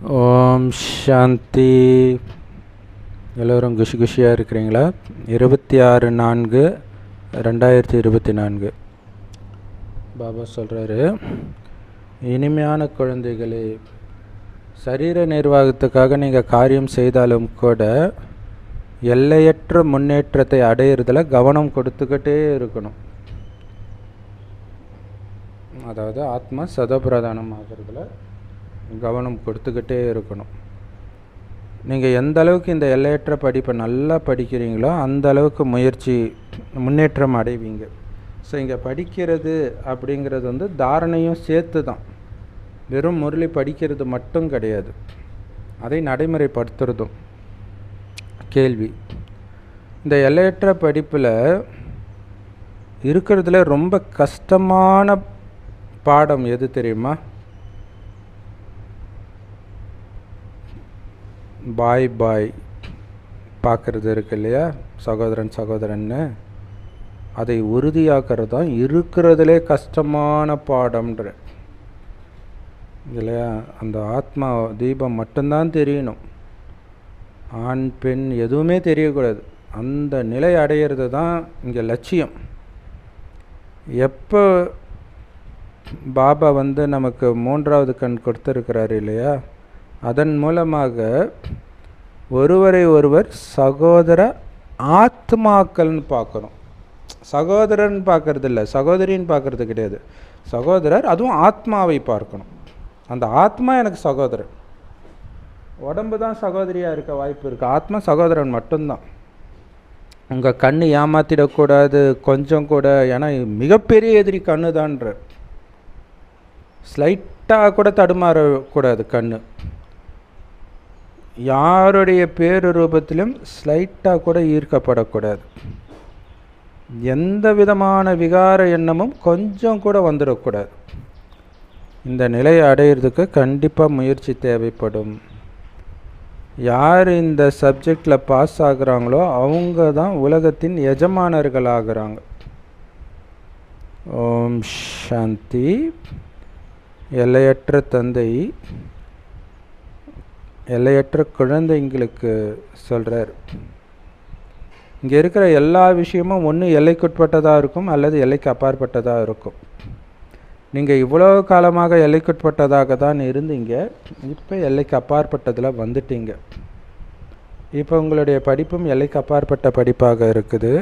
ஓம் சாந்தி. எல்லோரும் குஷியாக இருக்கிறீங்களா? 26/4/2024 பாபா சொல்கிறாரு, இனிமையான குழந்தைகளே, சரீர நிர்வாகத்துக்காக நீங்கள் காரியம் செய்தாலும் கூட எல்லையற்ற முன்னேற்றத்தை அடையிறதுல கவனம் கொடுத்துக்கிட்டே இருக்கணும். அதாவது ஆத்மா சதப்பிரதானம் ஆகிறதுல கவனம் கொடுத்துக்கிட்டே இருக்கணும். நீங்கள் எந்த அளவுக்கு இந்த எல்லையற்ற படிப்பை நல்லா படிக்கிறீங்களோ அந்த அளவுக்கு முன்னேற்றம் அடைவீங்க. ஸோ இங்கே படிக்கிறது அப்படிங்கிறது தாரணையும் சேர்த்து தான், வெறும் முரளி படிக்கிறது மட்டும் கிடையாது, அதை நடைமுறைப்படுத்துறதும். கேள்வி: இந்த எல்லையற்ற படிப்பில் இருக்கிறதுல ரொம்ப கஷ்டமான பாடம் எது தெரியுமா? பாய் பார்க்குறது இருக்கு இல்லையா, சகோதரன்னு, அதை உறுதியாக்குறது தான் இருக்கிறதுலே கஷ்டமான பாடம்ன்ற இல்லையா. அந்த ஆத்மா தீபம் மட்டும்தான் தெரியணும், ஆண் பெண் எதுவுமே தெரியக்கூடாது. அந்த நிலை அடையிறது தான் இங்கே லட்சியம். எப்போ பாபா நமக்கு 3வது கண் கொடுத்துருக்கிறாரு இல்லையா, அதன் மூலமாக ஒருவரை ஒருவர் சகோதர ஆத்மாக்கள்னு பார்க்குறோம். சகோதரன் பார்க்கறது இல்லை, சகோதரின்னு பார்க்கறது கிடையாது. சகோதரர், அதுவும் ஆத்மாவை பார்க்கணும். அந்த ஆத்மா எனக்கு சகோதரன். உடம்பு தான் சகோதரியாக இருக்க வாய்ப்பு இருக்குது, ஆத்மா சகோதரன் மட்டும்தான். உங்கள் கண் ஏமாற்றிடக்கூடாது கொஞ்சம் கூட. ஏன்னா மிகப்பெரிய எதிரி கண்ணு தான்ற. ஸ்லைட்டாக கூட தடுமாறக்கூடாது கண். யாருடைய பேரு ரூபத்திலும் ஸ்லைட்டாக கூட ஈர்க்கப்படக்கூடாது. எந்த விதமான விகார எண்ணமும் கொஞ்சம் கூட வந்துடக்கூடாது. இந்த நிலையை அடையிறதுக்கு கண்டிப்பாக முயற்சி தேவைப்படும். யார் இந்த சப்ஜெக்டில் பாஸ் ஆகுறாங்களோ அவங்க தான் உலகத்தின் எஜமானர்கள் ஆகுறாங்க. ஓம் சாந்தி. எல்லையற்ற தந்தை எல்லையற்ற குழந்தைங்களுக்கு சொல்கிறார், இங்கே இருக்கிற எல்லா விஷயமும் ஒன்று எல்லைக்குட்பட்டதாக இருக்கும் அல்லது எல்லைக்கு அப்பாற்பட்டதாக இருக்கும். நீங்கள் இவ்வளோ காலமாக எல்லைக்குட்பட்டதாக தான் இருந்தீங்க, இப்போ எல்லைக்கு அப்பாற்பட்டதில் வந்துட்டீங்க. இப்போ உங்களுடைய படிப்பும் எல்லைக்கு அப்பாற்பட்ட படிப்பாக இருக்குது.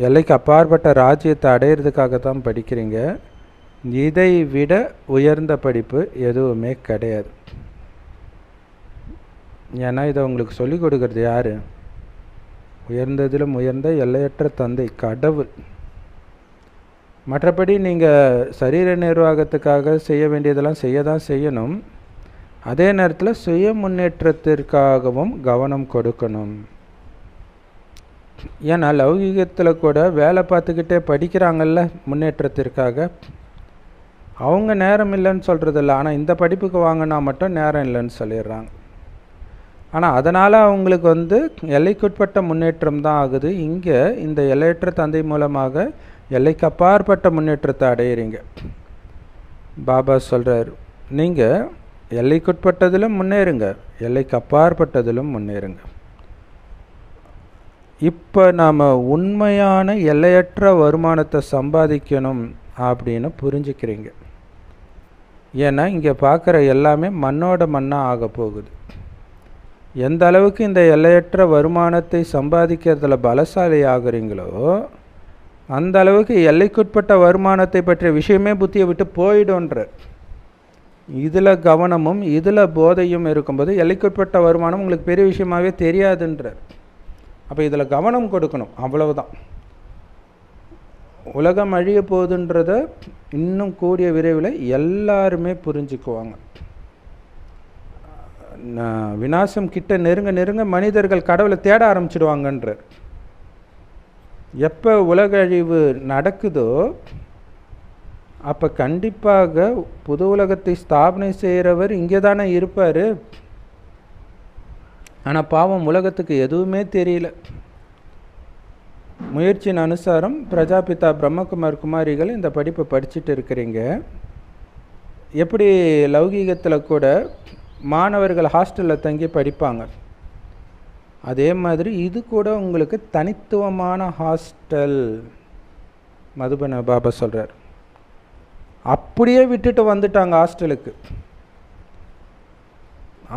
எல்லைக்கு அப்பாற்பட்ட ராஜ்யத்தை அடையிறதுக்காக தான் படிக்கிறீங்க. இதை விட உயர்ந்த படிப்பு எதுவுமே கிடையாது. ஏன்னா இதை உங்களுக்கு சொல்லிக் கொடுக்கறது யார்? உயர்ந்ததிலும் உயர்ந்த எல்லையற்ற தந்தை, கடவுள். மற்றபடி நீங்கள் சரீர நிர்வாகத்துக்காக செய்ய வேண்டியதெல்லாம் செய்ய தான் செய்யணும். அதே நேரத்தில் சுய முன்னேற்றத்திற்காகவும் கவனம் கொடுக்கணும். ஏன்னா லௌகீகத்தில் கூட வேலை பார்த்துக்கிட்டே படிக்கிறாங்கல்ல முன்னேற்றத்திற்காக, அவங்க நேரம் இல்லைன்னு சொல்கிறதில்ல. ஆனால் இந்த படிப்புக்கு வாங்கினா மட்டும் நேரம் இல்லைன்னு சொல்லிடுறாங்க. ஆனால் அதனால் அவங்களுக்கு எல்லைக்குட்பட்ட முன்னேற்றம் தான் ஆகுது. இங்கே இந்த எல்லையற்ற தந்தை மூலமாக எல்லைக்கு அப்பாற்பட்ட முன்னேற்றத்தை அடையிறீங்க. பாபா சொல்கிறார், நீங்கள் எல்லைக்குட்பட்டதிலும் முன்னேறுங்க, எல்லைக்கு அப்பாற்பட்டதிலும் முன்னேறுங்க. இப்போ நாம் உண்மையான எல்லையற்ற வருமானத்தை சம்பாதிக்கணும் அப்படின்னு புரிஞ்சுக்கிறீங்க. ஏன்னா இங்கே பார்க்குற எல்லாமே மண்ணோட மண்ணாக ஆக போகுது. எந்த அளவுக்கு இந்த எல்லையற்ற வருமானத்தை சம்பாதிக்கிறதுல பலசாலி ஆகுறீங்களோ அந்த அளவுக்கு எல்லைக்குட்பட்ட வருமானத்தை பற்றிய விஷயமே புத்தியை விட்டு போயிடும்ன்ற. இதில் கவனமும் இதில் போதையும் இருக்கும்போது எல்லைக்குட்பட்ட வருமானம் உங்களுக்கு பெரிய விஷயமாகவே தெரியாதுன்ற. அப்போ இதில் கவனம் கொடுக்கணும், அவ்வளவுதான். உலகம் அழிய போகுதுன்றத இன்னும் கூடிய விரைவில் எல்லாருமே புரிஞ்சுக்குவாங்க. விநாசம் கிட்ட நெருங்க மனிதர்கள் கடவுளை தேட ஆரம்பிச்சிடுவாங்கன்றார். எப்போ உலக அழிவு நடக்குதோ அப்போ கண்டிப்பாக புது உலகத்தை ஸ்தாபனை செய்கிறவர் இங்கே தானே இருப்பார். ஆனால் பாவம் உலகத்துக்கு எதுவுமே தெரியல. முயற்சியின் அனுசாரம் பிரஜாபிதா பிரம்மகுமார் குமாரிகள் இந்த படிப்பை படிச்சுட்டு இருக்கிறீங்க. எப்படி லௌகீகத்தில் கூட மாணவர்கள் ஹாஸ்டலில் தங்கி படிப்பாங்க. அதே மாதிரி இது கூட உங்களுக்கு தனித்துவமான ஹாஸ்டல். மதுபன பாபா சொல்கிறார். அப்படியே விட்டுட்டு வந்துட்டாங்க ஹாஸ்டலுக்கு.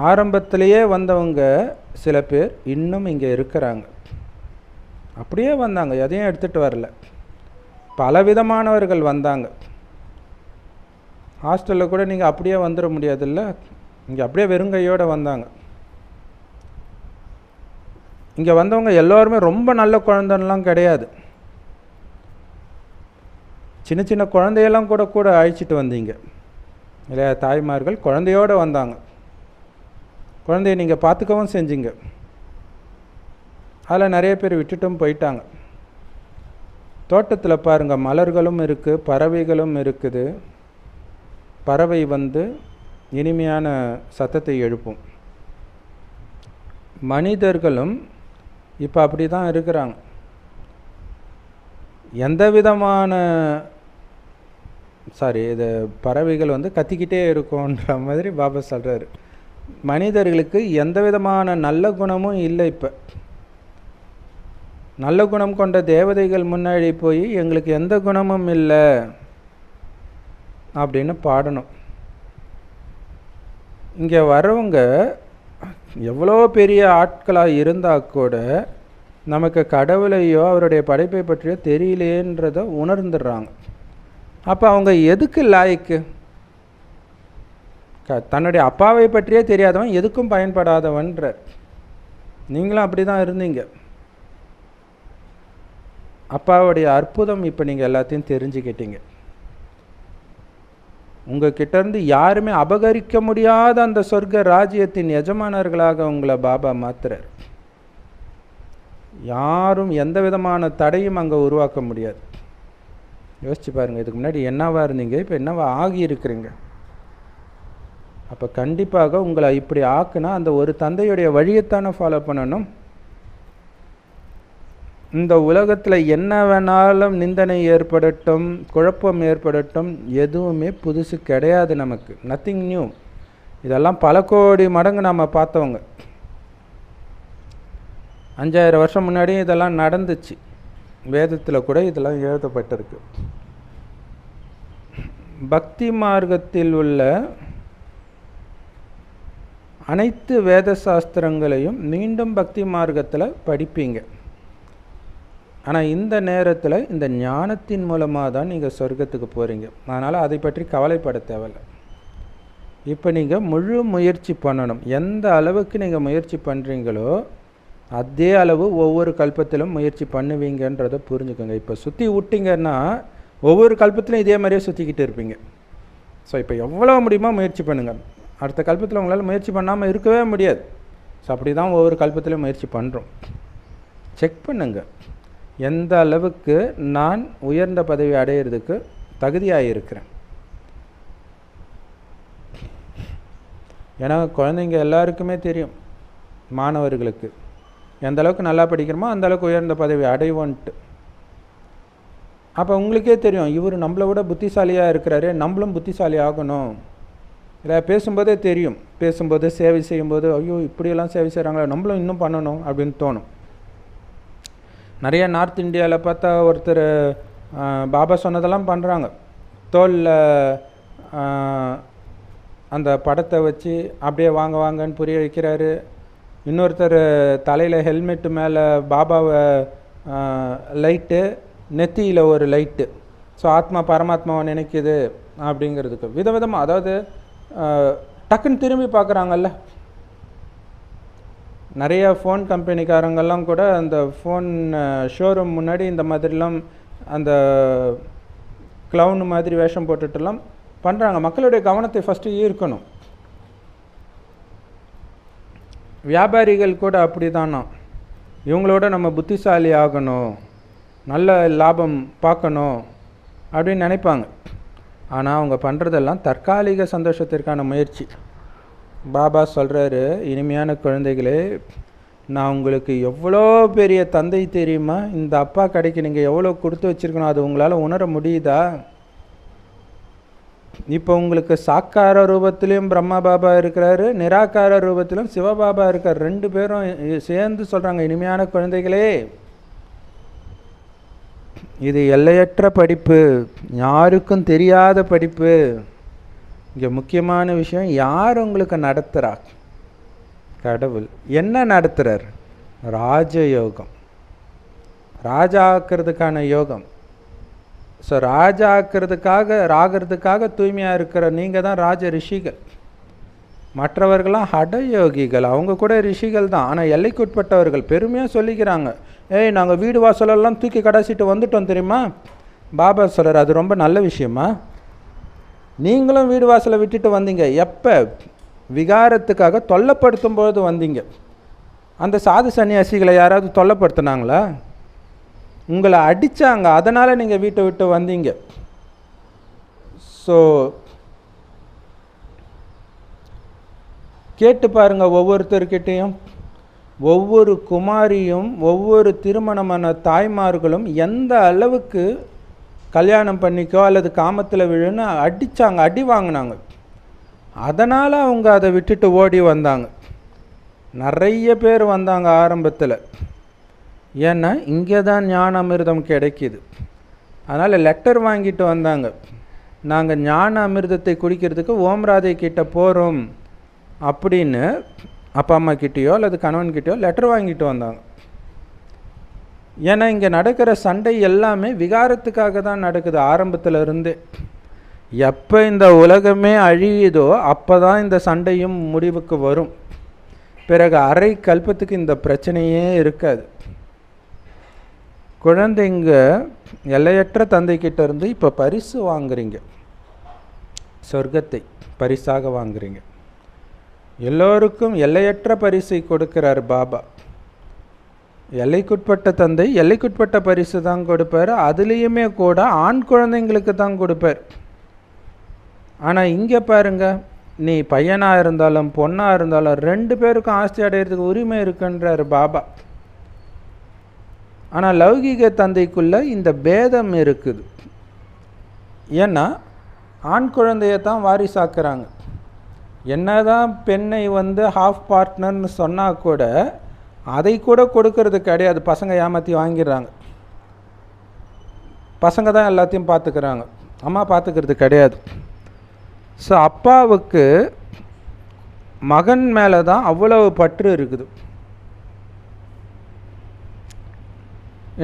ஆரம்பத்திலேயே வந்தவங்க சில பேர் இன்னும் இங்கே இருக்கிறாங்க. அப்படியே வந்தாங்க, எதையும் எடுத்துகிட்டு வரல. பலவிதமானவர்கள் வந்தாங்க. ஹாஸ்டலில் கூட நீங்கள் அப்படியே வந்துட முடியாதுல்ல, இங்கே அப்படியே வெறுங்கையோடு வந்தாங்க. இங்கே வந்தவங்க எல்லோருமே ரொம்ப நல்ல குழந்தைலாம் கிடையாது. சின்ன சின்ன குழந்தையெல்லாம் கூட அழைச்சிட்டு வந்தீங்க இல்லையா? தாய்மார்கள் குழந்தையோடு வந்தாங்க. குழந்தைய நீங்கள் பார்த்துக்கவும் செஞ்சீங்க. அதில் நிறைய பேர் விட்டுட்டும் போயிட்டாங்க. தோட்டத்தில் பாருங்கள், மலர்களும் இருக்குது, பறவைகளும் இருக்குது. பறவை வந்து இனிமையான சத்தத்தை எழுப்பும். மனிதர்களும் இப்போ அப்படி தான் இருக்கிறாங்க. எந்த விதமான இது பறவைகள் வந்து கத்திக்கிட்டே இருக்கும்ன்ற மாதிரி பாபா சொல்கிறாரு. மனிதர்களுக்கு எந்த விதமான நல்ல குணமும் இல்லை. இப்போ நல்ல குணம் கொண்ட தேவதைகள் முன்னாடி போய் எங்களுக்கு எந்த குணமும் இல்லை அப்படின்னு பாடணும். இங்கே வரவங்க எவ்வளோ பெரிய ஆட்களாக இருந்தால் கூட நமக்கு கடவுளையோ அவருடைய படைப்பை பற்றியோ தெரியலேன்றதை உணர்ந்துடுறாங்க. அப்போ அவங்க எதுக்கு லாய்க்கு? தன்னுடைய அப்பாவை பற்றியே தெரியாதவன் எதுக்கும் பயன்படாதவன்ற. நீங்களும் அப்படி தான் இருந்தீங்க. அப்பாவுடைய அற்புதம் இப்போ நீங்கள் எல்லாத்தையும் தெரிஞ்சுக்கிட்டீங்க. உங்ககிட்டேருந்து யாருமே அபகரிக்க முடியாத அந்த சொர்க்க ராஜ்யத்தின் எஜமானர்களாக உங்களை பாபா மாத்துறார். யாரும் எந்த விதமான தடையும் அங்கே உருவாக்க முடியாது. யோசிச்சு பாருங்கள், இதுக்கு முன்னாடி என்னவா இருந்தீங்க, இப்போ என்னவா ஆகி இருக்கிறீங்க. அப்போ கண்டிப்பாக உங்களை இப்படி ஆக்குனா அந்த ஒரு தந்தையுடைய வழியைத்தானே ஃபாலோ பண்ணணும். இந்த உலகத்தில் என்ன வேணாலும் நிந்தனை ஏற்படட்டும், குழப்பம் ஏற்படட்டும், எதுவுமே புதுசு கிடையாது நமக்கு. Nothing new. இதெல்லாம் பல கோடி மடங்கு நம்ம பார்த்தவங்க. 5000 வருஷம் முன்னாடியும் இதெல்லாம் நடந்துச்சு. வேதத்தில் கூட இதெல்லாம் எழுதப்பட்டிருக்கு. பக்தி மார்க்கத்தில் உள்ள அனைத்து வேத சாஸ்திரங்களையும் மீண்டும் பக்தி மார்க்கத்தில் படிப்பீங்க. ஆனால் இந்த நேரத்தில் இந்த ஞானத்தின் மூலமாக தான் நீங்கள் சொர்க்கத்துக்கு போகிறீங்க. அதனால் அதை பற்றி கவலைப்பட தேவையில்லை. இப்போ நீங்கள் முழு முயற்சி பண்ணணும். எந்த அளவுக்கு நீங்கள் முயற்சி பண்ணுறீங்களோ அதே அளவு ஒவ்வொரு கல்பத்திலும் முயற்சி பண்ணுவீங்கன்றதை புரிஞ்சுக்கோங்க. இப்போ சுற்றி விட்டிங்கன்னா ஒவ்வொரு கல்பத்திலும் இதே மாதிரியே சுற்றிக்கிட்டு இருப்பீங்க. ஸோ இப்போ எவ்வளோ முடியுமோ முயற்சி பண்ணுங்கள். அடுத்த கல்பத்தில் உங்களால் முயற்சி பண்ணாமல் இருக்கவே முடியாது. ஸோ அப்படி தான் ஒவ்வொரு கல்பத்திலும் முயற்சி பண்ணுறோம். செக் பண்ணுங்கள், எந்த அளவுக்கு நான் உயர்ந்த பதவி அடையிறதுக்கு தகுதியாக இருக்கிறேன். ஏன்னா குழந்தைங்க எல்லாருக்குமே தெரியும், மாணவர்களுக்கு எந்த அளவுக்கு நல்லா படிக்கிறோமோ அந்த அளவுக்கு உயர்ந்த பதவி அடைவோன்ட்டு. அப்போ உங்களுக்கே தெரியும், இவர் நம்மளை விட புத்திசாலியாக இருக்கிறாரு, நம்மளும் புத்திசாலி ஆகணும். இல்லை பேசும்போதே தெரியும், பேசும்போது சேவை செய்யும்போது ஐயோ இப்படியெல்லாம் சேவை செய்கிறாங்களா, நம்மளும் இன்னும் பண்ணணும் அப்படின்னு தோணும். நிறைய நார்த் இந்தியாவில் பார்த்தா ஒருத்தர் பாபா சொன்னதெல்லாம் பண்ணுறாங்க. தோலில் அந்த படத்தை வச்சு அப்படியே வாங்க வாங்கன்னு புரிய வைக்கிறாரு. இன்னொருத்தர் தலையில் ஹெல்மெட்டு மேலே பாபாவை லைட்டு, நெத்தியில் ஒரு லைட்டு. ஸோ ஆத்மா பரமாத்மாவை நினைக்குது அப்படிங்கிறதுக்கு விதவிதமாக, அதாவது டக்குன்னு திரும்பி பார்க்குறாங்கல்ல. நிறைய ஃபோன் கம்பெனிக்காரங்கெல்லாம் கூட அந்த ஃபோன் ஷோரூம் முன்னாடி இந்த மாதிரிலாம் அந்த க்ளவுன் மாதிரி வேஷம் போட்டுட்டுலாம் பண்ணுறாங்க. மக்களுடைய கவனத்தை ஃபஸ்ட்டு ஈர்க்கணும். வியாபாரிகள் கூட அப்படி தானா, இவங்களோட நம்ம புத்திசாலி ஆகணும், நல்ல லாபம் பார்க்கணும் அப்படின்னு நினைப்பாங்க. ஆனால் அவங்க பண்ணுறதெல்லாம் தற்காலிக சந்தோஷத்திற்கான முயற்சி. பாபா சொல்கிறாரு, இனிமையான குழந்தைகளே, நான் உங்களுக்கு எவ்வளோ பெரிய தந்தை தெரியுமா, இந்த அப்பா கடைக்கு நீங்கள் எவ்வளோ கொடுத்து வச்சுருக்கணும், அது உங்களால் உணர முடியுதா? இப்போ உங்களுக்கு சாக்கார ரூபத்திலையும் பிரம்மா பாபா இருக்கிறாரு, நிராகார ரூபத்திலும் சிவபாபா இருக்கார். 2 பேரும் சேர்ந்து சொல்கிறாங்க, இனிமையான குழந்தைகளே, இது எல்லையற்ற படிப்பு, யாருக்கும் தெரியாத படிப்பு. இங்கே முக்கியமான விஷயம், யார் உங்களுக்கு நடத்துகிறா? கடவுள். என்ன நடத்துகிறார்? ராஜயோகம், ராஜா ஆக்கிறதுக்கான யோகம். ஸோ ராஜா ஆகிறதுக்காக தூய்மையாக இருக்கிற நீங்கள் தான் ராஜ ரிஷிகள். மற்றவர்கள்லாம் ஹடயோகிகள், அவங்க கூட ரிஷிகள் தான், ஆனால் எல்லைக்குட்பட்டவர்கள். பெருமையாக சொல்லிக்கிறாங்க, ஏய் நாங்கள் வீடு வாசலெல்லாம் தூக்கி கடைசிட்டு வந்துட்டோம் தெரியுமா. பாபா சொல்கிறார், அது ரொம்ப நல்ல விஷயமா? நீங்களும் வீடு வாசலை விட்டுட்டு வந்தீங்க. எப்போ? விகாரத்துக்காக தொல்லைப்படுத்தும் போது வந்தீங்க. அந்த சாது சன்னியாசிகளை யாராவது தொல்லைப்படுத்தினாங்களா? உங்களை அடித்தாங்க, அதனால் நீங்கள் வீட்டை விட்டு வந்தீங்க. ஸோ கேட்டு பாருங்கள், ஒவ்வொருத்தர்கிட்டையும், ஒவ்வொரு குமாரியும் ஒவ்வொரு திருமணமான தாய்மார்களும் எந்த அளவுக்கு கல்யாணம் பண்ணிக்கோ அல்லது காமத்தில் விழுன்னு அடித்தாங்க, அடி வாங்கினாங்க. அதனால் அவங்க அதை விட்டுட்டு ஓடி வந்தாங்க. நிறைய பேர் வந்தாங்க ஆரம்பத்தில். ஏன்னா இங்கே தான் ஞான அமிர்தம் கிடைக்கிது. அதனால் லெட்டர் வாங்கிட்டு வந்தாங்க, நாங்கள் ஞான அமிர்தத்தை குடிக்கிறதுக்கு ஓம்ராதை கிட்ட போகிறோம் அப்படின்னு அப்பா அம்மா கிட்டேயோ அல்லது கணவன்கிட்டயோ லெட்டர் வாங்கிட்டு வந்தாங்க. ஏன்னா இங்கே நடக்கிற சண்டை எல்லாமே விகாரத்துக்காக தான் நடக்குது ஆரம்பத்தில் இருந்தே. எப்போ இந்த உலகமே அழியுதோ அப்போ தான் இந்த சண்டையும் முடிவுக்கு வரும். பிறகு அரை கல்பத்துக்கு இந்த பிரச்சனையே இருக்காது. குழந்தைங்க எல்லையற்ற தந்தைக்கிட்ட இருந்து இப்போ பரிசு வாங்குறீங்க, சொர்க்கத்தை பரிசாக வாங்குறீங்க. எல்லோருக்கும் எல்லையற்ற பரிசை கொடுக்கிறார் பாபா. எல்லைக்குட்பட்ட தந்தை எல்லைக்குட்பட்ட பரிசு தான் கொடுப்பார். அதுலேயுமே கூட ஆண் குழந்தைங்களுக்கு தான் கொடுப்பார். ஆனால் இங்கே பாருங்க, நீ பையனாக இருந்தாலும் பொண்ணாக இருந்தாலும் 2 பேருக்கும் ஆஸ்தி அடையிறதுக்கு உரிமை இருக்குன்றார் பாபா. ஆனால் லௌகீக தந்தைக்குள்ளே இந்த பேதம் இருக்குது. ஏன்னா ஆண் குழந்தையை தான் வாரிசாக்குறாங்க. என்னதான் பெண்ணை ஹாஃப் பார்ட்னர்னு சொன்னால் கூட அதை கூட கொடுக்கறது கிடையாது. பசங்க ஏமாற்றி வாங்கிடுறாங்க. பசங்க தான் எல்லாத்தையும் பார்த்துக்கிறாங்க, அம்மா பார்த்துக்கிறது கிடையாது. ஸோ அப்பாவுக்கு மகன் மேலே தான் அவ்வளவு பற்று இருக்குது.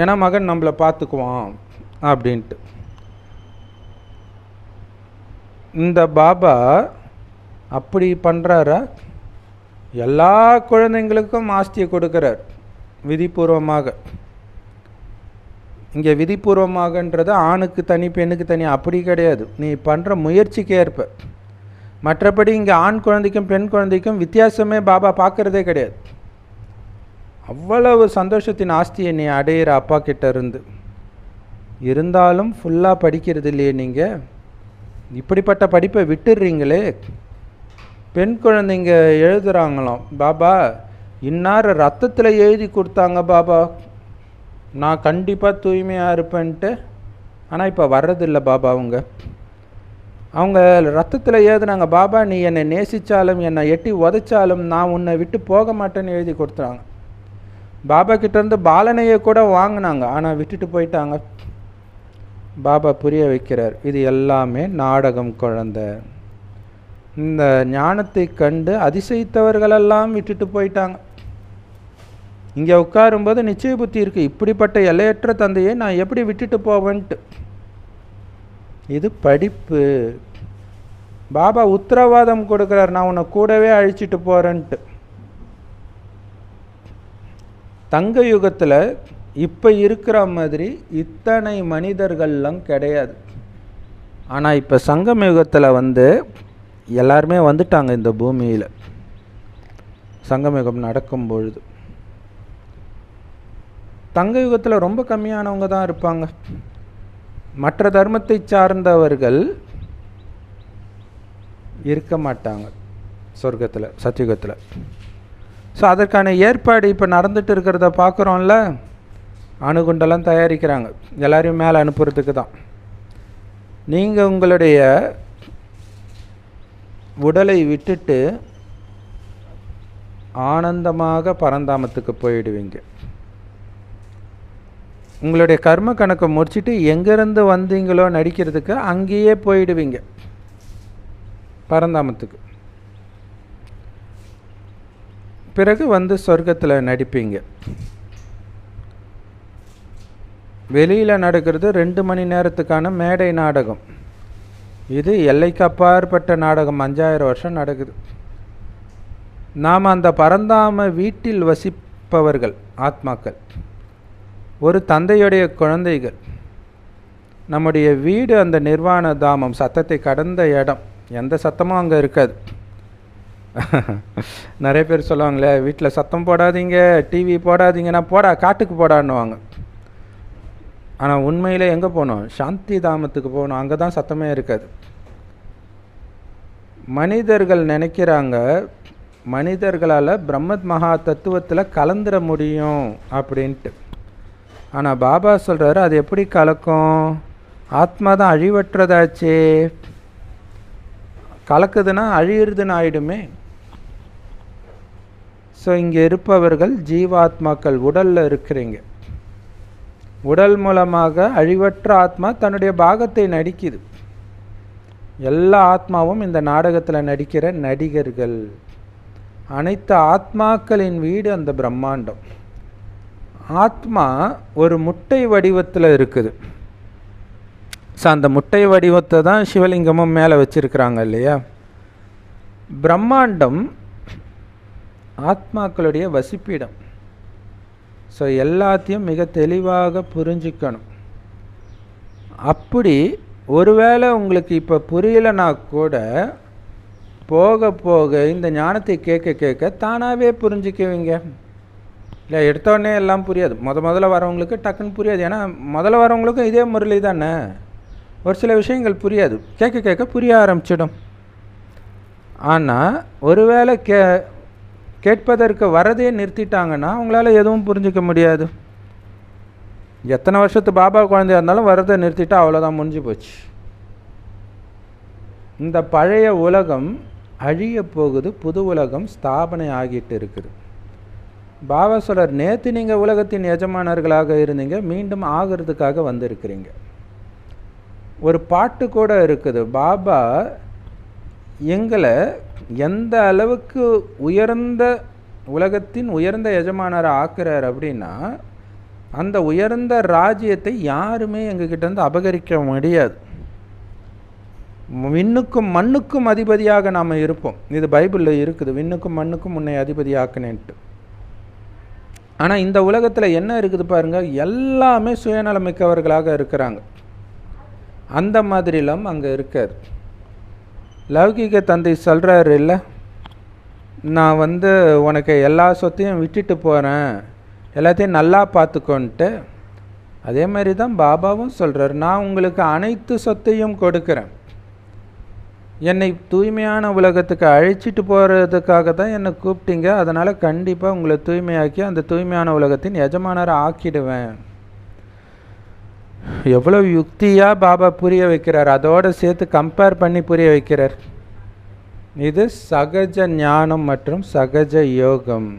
ஏன்னா மகன் நம்மளை பார்த்துக்குவான் அப்படின்ட்டு. இந்த பாபா அப்படி பண்ணுறாரா? எல்லா குழந்தைங்களுக்கும் ஆஸ்தியை கொடுக்குறார் விதிபூர்வமாக. இங்கே விதிபூர்வமாகன்றது ஆணுக்கு தனி பெண்ணுக்கு தனி அப்படி கிடையாது, நீ பண்ணுற முயற்சிக்கு ஏற்ப. மற்றபடி இங்கே ஆண் குழந்தைக்கும் பெண் குழந்தைக்கும் வித்தியாசமே பாபா பார்க்குறதே கிடையாது. அவ்வளவு சந்தோஷத்தின் ஆஸ்தியை நீ அடையிற அப்பா கிட்ட இருந்து. இருந்தாலும் ஃபுல்லாக படிக்கிறது இல்லையே நீங்கள், இப்படிப்பட்ட படிப்பை விட்டுடுறீங்களே. பெண் குழந்தைங்க எழுதுகிறாங்களாம், பாபா இன்னார் ரத்தத்தில் எழுதி கொடுத்தாங்க பாபா, நான் கண்டிப்பாக தூய்மையாக இருப்பேன்ட்டு. ஆனால் இப்போ வர்றதில்லை பாபா. அவங்க ரத்தத்தில் எழுதுனாங்க, பாபா நீ என்னை நேசித்தாலும் என்னை எட்டி உதைச்சாலும் நான் உன்னை விட்டு போக மாட்டேன்னு எழுதி கொடுத்தாங்க. பாபா கிட்டேருந்து பாலனையை கூட வாங்கினாங்க, ஆனால் விட்டுட்டு போயிட்டாங்க. பாபா புரிய வைக்கிறார், இது எல்லாமே நாடகம் குழந்தை. இந்த ஞானத்தை கண்டு அதிசயித்தவர்களெல்லாம் விட்டுட்டு போயிட்டாங்க. இங்கே உட்காரும்போது நிச்சய புத்தி இருக்குது, இப்படிப்பட்ட எல்லையற்ற தந்தையை நான் எப்படி விட்டுட்டு போவேன்ட்டு. இது படிப்பு. பாபா உத்தரவாதம் கொடுக்குறார், நான் உன்னை கூடவே அழிச்சிட்டு போகிறேன்ட்டு. தங்க யுகத்தில் இப்போ இருக்கிற மாதிரி இத்தனை மனிதர்கள்லாம் கிடையாது. ஆனால் இப்போ சங்கம் யுகத்தில் எல்லாருமே வந்துட்டாங்க இந்த பூமியில். சங்கம் யுகம் நடக்கும் பொழுது தங்க யுகத்தில் ரொம்ப கம்மியானவங்க தான் இருப்பாங்க. மற்ற தர்மத்தை சார்ந்தவர்கள் இருக்க மாட்டாங்க சொர்க்கத்தில், சத்தியுகத்தில். ஸோ அதற்கான ஏற்பாடு இப்போ நடந்துட்டு இருக்கிறத பார்க்குறோம்ல. அணுகுண்டெல்லாம் தயாரிக்கிறாங்க எல்லாரையும் மேலே அனுப்புறதுக்கு தான். நீங்கள் உங்களுடைய உடலை விட்டுட்டு ஆனந்தமாக பரந்தாமத்துக்கு போயிடுவீங்க. உங்களுடைய கர்ம கணக்கை முடிச்சுட்டு எங்கேருந்து வந்தீங்களோ நடிக்கிறதுக்கு அங்கேயே போயிடுவீங்க பரந்தாமத்துக்கு. பிறகு வந்து சொர்க்கத்தில் நடிப்பீங்க. வெளியில் நடக்கிறது 2 மணி நேரத்துக்கான மேடை நாடகம். இது எல்லைக்கு அப்பாற்பட்ட நாடகம். 5000 வருஷம் நடக்குது. நாம் அந்த பரந்தாம வீட்டில் வசிப்பவர்கள், ஆத்மாக்கள், ஒரு தந்தையுடைய குழந்தைகள். நம்முடைய வீடு அந்த நிர்வாண தாமம், சத்தத்தை கடந்த இடம். எந்த சத்தமும் அங்கே இருக்காது. நிறைய பேர் சொல்லுவாங்களே, வீட்டில் சத்தம் போடாதீங்க, டிவி போடாதீங்கன்னா போடா காட்டுக்கு போடான்னுவாங்க. ஆனால் உண்மையில் எங்கே போகணும்? சாந்தி தாமத்துக்கு போகணும். அங்கே தான் சத்தமே இருக்காது. மனிதர்கள் நினைக்கிறாங்க மனிதர்களால் பிரம்மத் மகா தத்துவத்தில் கலந்துட முடியும் அப்படின்ட்டு. ஆனால் பாபா சொல்கிறாரு, அது எப்படி கலக்கும்? ஆத்மா தான் அழிவற்றதாச்சே. கலக்குதுன்னா அழியிறதுன்னு ஆயிடுமே. ஸோ இங்கே இருப்பவர்கள் ஜீவாத்மாக்கள், உடலில் இருக்கிறீங்க. உடல் மூலமாக அழிவற்ற ஆத்மா தன்னுடைய பாகத்தை நடிக்குது. எல்லா ஆத்மாவும் இந்த நாடகத்தில் நடிக்கிற நடிகர்கள். அனைத்து ஆத்மாக்களின் வீடு அந்த பிரம்மாண்டம். ஆத்மா ஒரு முட்டை வடிவத்தில் இருக்குது. ஸோ அந்த முட்டை வடிவத்தை தான் சிவலிங்கமும் மேலே வச்சுருக்கிறாங்க இல்லையா? பிரம்மாண்டம் ஆத்மாக்களுடைய வசிப்பிடம். ஸோ எல்லாத்தையும் மிக தெளிவாக புரிஞ்சிக்கணும். அப்படி ஒருவேளை உங்களுக்கு இப்போ புரியலைன்னா கூட போக போக இந்த ஞானத்தை கேட்க கேட்க தானாகவே புரிஞ்சிக்குவீங்க. இல்லை எடுத்தோடனே எல்லாம் புரியாது. முதல்ல வரவங்களுக்கு டக்குன்னு புரியாது. ஏன்னா முதல்ல வரவங்களுக்கும் இதே முரளி தானே. ஒரு சில விஷயங்கள் புரியாது, கேட்க கேட்க புரிய ஆரம்பிச்சிடும். ஆனால் ஒருவேளை கேட்பதற்கு வரதே நிறுத்திட்டாங்கன்னா அவங்களால எதுவும் புரிஞ்சிக்க முடியாது. எத்தனை வருஷத்து பாபா குழந்தையாக இருந்தாலும் வரதை நிறுத்திட்டா அவ்வளோதான், முடிஞ்சு போச்சு. இந்த பழைய உலகம் அழிய போகுது, புது உலகம் ஸ்தாபனை ஆகிட்டு இருக்குது. பாபா சொல்றார், நேற்று நீங்கள் உலகத்தின் எஜமானர்களாக இருந்தீங்க, மீண்டும் ஆகிறதுக்காக வந்திருக்கிறீங்க. ஒரு பாட்டு கூட இருக்குது. பாபா எங்களை எந்த அளவுக்கு உயர்ந்த உலகத்தின் உயர்ந்த எஜமானரை ஆக்குறார் அப்படின்னா, அந்த உயர்ந்த ராஜ்யத்தை யாருமே எங்ககிட்டேருந்து அபகரிக்க முடியாது. விண்ணுக்கும் மண்ணுக்கும் அதிபதியாக நாம் இருப்போம். இது பைபிளில் இருக்குது, விண்ணுக்கும் மண்ணுக்கும் உன்னை அதிபதியாக்குனேன்ட்டு. ஆனால் இந்த உலகத்தில் என்ன இருக்குது பாருங்கள், எல்லாமே சுயநலமிக்கவர்களாக இருக்கிறாங்க. அந்த மாதிரிலாம் அங்கே இருக்காது. லௌகிக தந்தை சொல்கிறாரு இல்லை, நான் உனக்கு எல்லா சொத்தையும் விட்டுட்டு போகிறேன், எல்லாத்தையும் நல்லா பார்த்துக்கோன்ட்டு. அதே மாதிரி தான் பாபாவும் சொல்கிறார், நான் உங்களுக்கு அனைத்து சொத்தையும் கொடுக்குறேன். என்னை தூய்மையான உலகத்துக்கு அழைச்சிட்டு போகிறதுக்காக தான் என்னை கூப்பிட்டீங்க. அதனால் கண்டிப்பாக உங்களை தூய்மையாக்கி அந்த தூய்மையான உலகத்தின் எஜமானரை ஆக்கிடுவேன். எவ்வளோ யுக்தியாக பாபா புரிய வைக்கிறார், அதோடு சேர்த்து கம்பேர் பண்ணி புரிய வைக்கிறார். இது சகஜ ஞானம் மற்றும் சகஜ யோகம்.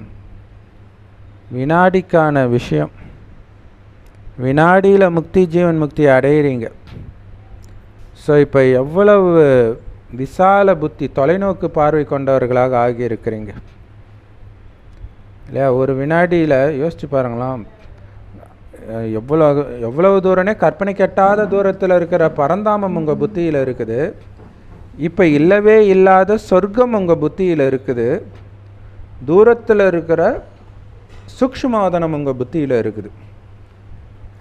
வினாடிக்கான விஷயம். வினாடியில் முக்தி ஜீவன் முக்தி அடையிறீங்க. ஸோ இப்போ எவ்வளவு விசால புத்தி, தொலைநோக்கு பார்வை கொண்டவர்களாக ஆகியிருக்கிறீங்க இல்லையா? ஒரு வினாடியில் யோசிச்சு பாருங்களாம், எவ்வளவு தூரனே கற்பனை கெட்டாத தூரத்தில் இருக்கிற பரந்தாமம் உங்கள் புத்தியில் இருக்குது. இப்போ இல்லவே இல்லாத சொர்க்கம் உங்கள் புத்தியில் இருக்குது. தூரத்தில் இருக்கிற சூக்ஷ்மவதனம் உங்கள் புத்தியில் இருக்குது.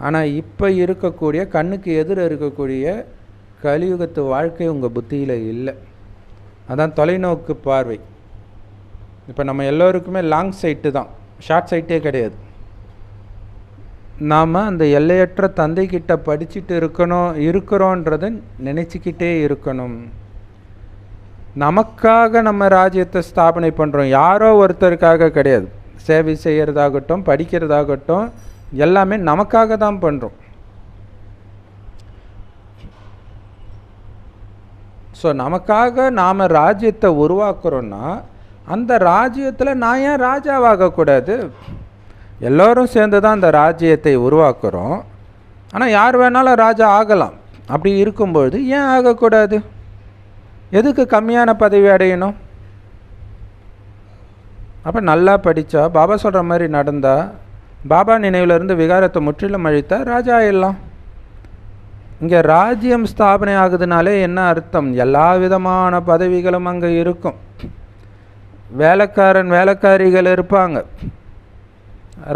ஆனால் இப்போ இருக்கக்கூடிய கண்ணுக்கு எதிர இருக்கக்கூடிய கலியுகத்து வாழ்க்கை உங்கள் புத்தியில் இல்லை. அதான் தொலைநோக்கு பார்வை. இப்போ நம்ம எல்லோருக்குமே லாங் சைட்டு தான், ஷார்ட் சைட்டே கிடையாது. நாம் அந்த எல்லையற்ற தந்தைக்கிட்ட படிச்சுட்டு இருக்கிறோன்றதை நினச்சிக்கிட்டே இருக்கணும். நமக்காக நம்ம ராஜ்யத்தை ஸ்தாபனை பண்ணுறோம், யாரோ ஒருத்தருக்காக கிடையாது. சேவை செய்கிறதாகட்டும், படிக்கிறதாகட்டும், எல்லாமே நமக்காக தான் பண்ணுறோம். ஸோ நமக்காக நாம் ராஜ்யத்தை உருவாக்குறோன்னா அந்த ராஜ்யத்தில் நான் ஏன் ராஜாவாகக்கூடாது? எல்லோரும் சேர்ந்து தான் அந்த ராஜ்யத்தை உருவாக்குறோம். ஆனால் யார் வேணாலும் ராஜா ஆகலாம். அப்படி இருக்கும்பொழுது ஏன் ஆகக்கூடாது? எதுக்கு கம்மியான பதவி அடையணும்? அப்போ நல்லா படித்தா, பாபா சொல்கிற மாதிரி நடந்தால், பாபா நினைவிலிருந்து விகாரத்தை முற்றிலும் அழித்தா ராஜா ஆயிடலாம். இங்கே ராஜ்யம் ஸ்தாபனை ஆகுதுனாலே என்ன அர்த்தம்? எல்லா விதமான பதவிகளும் அங்கே இருக்கும். வேலைக்காரிகள் இருப்பாங்க.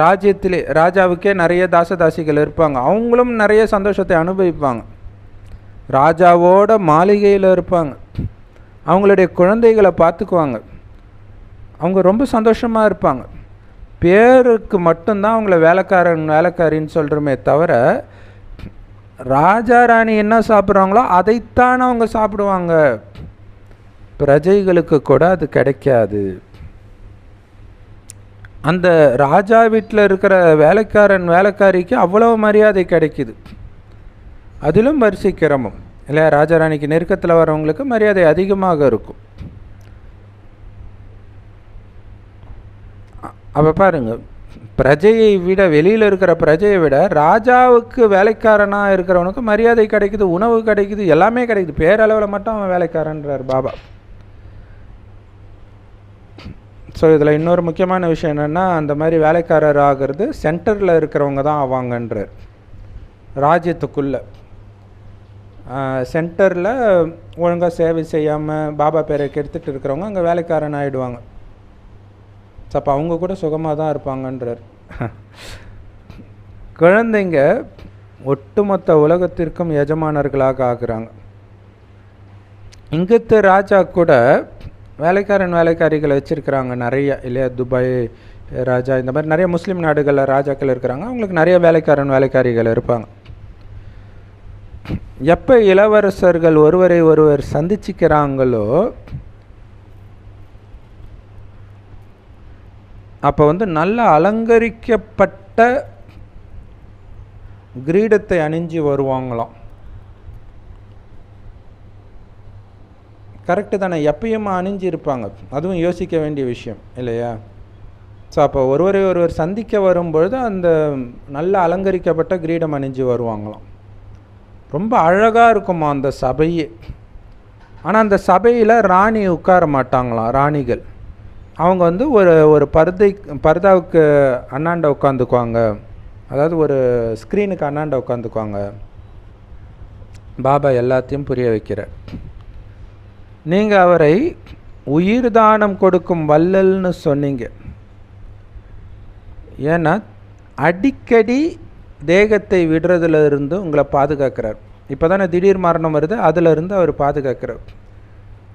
ராஜ்யத்திலே ராஜாவுக்கே நிறைய தாசதாசிகள் இருப்பாங்க. அவங்களும் நிறைய சந்தோஷத்தை அனுபவிப்பாங்க. ராஜாவோட மாளிகையில் இருப்பாங்க. அவங்களுடைய குழந்தைகளை பார்த்துக்குவாங்க. அவங்க ரொம்ப சந்தோஷமாக இருப்பாங்க. பேருக்கு மட்டும்தான் அவங்கள வேலைக்காரின்னு சொல்கிறோமே தவிர, ராஜா ராணி என்ன சாப்பிட்றாங்களோ அதைத்தான் அவங்க சாப்பிடுவாங்க. பிரஜைகளுக்கு கூட அது கிடைக்காது. அந்த ராஜா வீட்டில் இருக்கிற வேலைக்காரிக்கு அவ்வளோ மரியாதை கிடைக்குது. அதிலும் வரிசை கிரமம் இல்லையா? ராஜாராணிக்கு நெருக்கத்தில் வரவங்களுக்கு மரியாதை அதிகமாக இருக்கும். அப்போ பாருங்கள், பிரஜையை விட, வெளியில் இருக்கிற பிரஜையை விட ராஜாவுக்கு வேலைக்காரனாக இருக்கிறவனுக்கு மரியாதை கிடைக்குது, உணவு கிடைக்குது, எல்லாமே கிடைக்குது. பேரளவில் மட்டும் அவன் வேலைக்காரன்றார் பாபா. ஸோ இதில் இன்னொரு முக்கியமான விஷயம் என்னென்னா, அந்த மாதிரி வேலைக்காரர் ஆகிறது சென்டரில் இருக்கிறவங்க தான் ஆவாங்கன்றார். ராஜ்யத்துக்குள்ளே சென்டரில் ஒழுங்காக சேவை செய்யாமல் பாபா பேரை கெடுத்துட்டு இருக்கிறவங்க அங்கே வேலைக்காரன் ஆகிடுவாங்க. ஸோ அப்போ அவங்க கூட சுகமாக தான் இருப்பாங்கன்றார். குழந்தைங்க ஒட்டுமொத்த உலகத்திற்கும் எஜமானர்களாக ஆகுறாங்க. இங்கத்து ராஜா கூட வேலைக்காரிகளை வச்சுருக்கிறாங்க நிறைய இல்லையா? துபாய் ராஜா, இந்த மாதிரி நிறைய முஸ்லீம் நாடுகளில் ராஜாக்கள் இருக்கிறாங்க. அவங்களுக்கு நிறைய வேலைக்காரிகள் இருப்பாங்க. எப்போ இளவரசர்கள் ஒருவரை ஒருவர் சந்திச்சுக்கிறாங்களோ அப்போ நல்ல அலங்கரிக்கப்பட்ட கிரீடத்தை அணிஞ்சு வருவாங்களாம். கரெக்டு தானே? எப்பயும் அணிஞ்சு இருப்பாங்க. அதுவும் யோசிக்க வேண்டிய விஷயம் இல்லையா? ஸோ அப்போ ஒருவர் சந்திக்க வரும்பொழுது அந்த நல்ல அலங்கரிக்கப்பட்ட கிரீடம் அணிஞ்சு வருவாங்களாம். ரொம்ப அழகாக இருக்குமா அந்த சபையே. ஆனால் அந்த சபையில் ராணி உட்கார மாட்டாங்களாம். ராணிகள் அவங்க ஒரு பர்தாவுக்கு அண்ணாண்ட உட்காந்துக்குவாங்க. அதாவது ஒரு ஸ்க்ரீனுக்கு அண்ணாண்ட உட்காந்துக்குவாங்க. பாபா எல்லாத்தையும் புரிய வைக்கிறார். நீங்கள் அவரை உயிர் தானம் கொடுக்கும் வள்ளல்னு சொன்னீங்க. ஏன்னா அடிக்கடி தேகத்தை விடுறதுல இருந்து உங்களை பாதுகாக்கிறார். இப்போ தானே திடீர் மரணம் வருது, அதிலிருந்து அவர் பாதுகாக்கிறார்.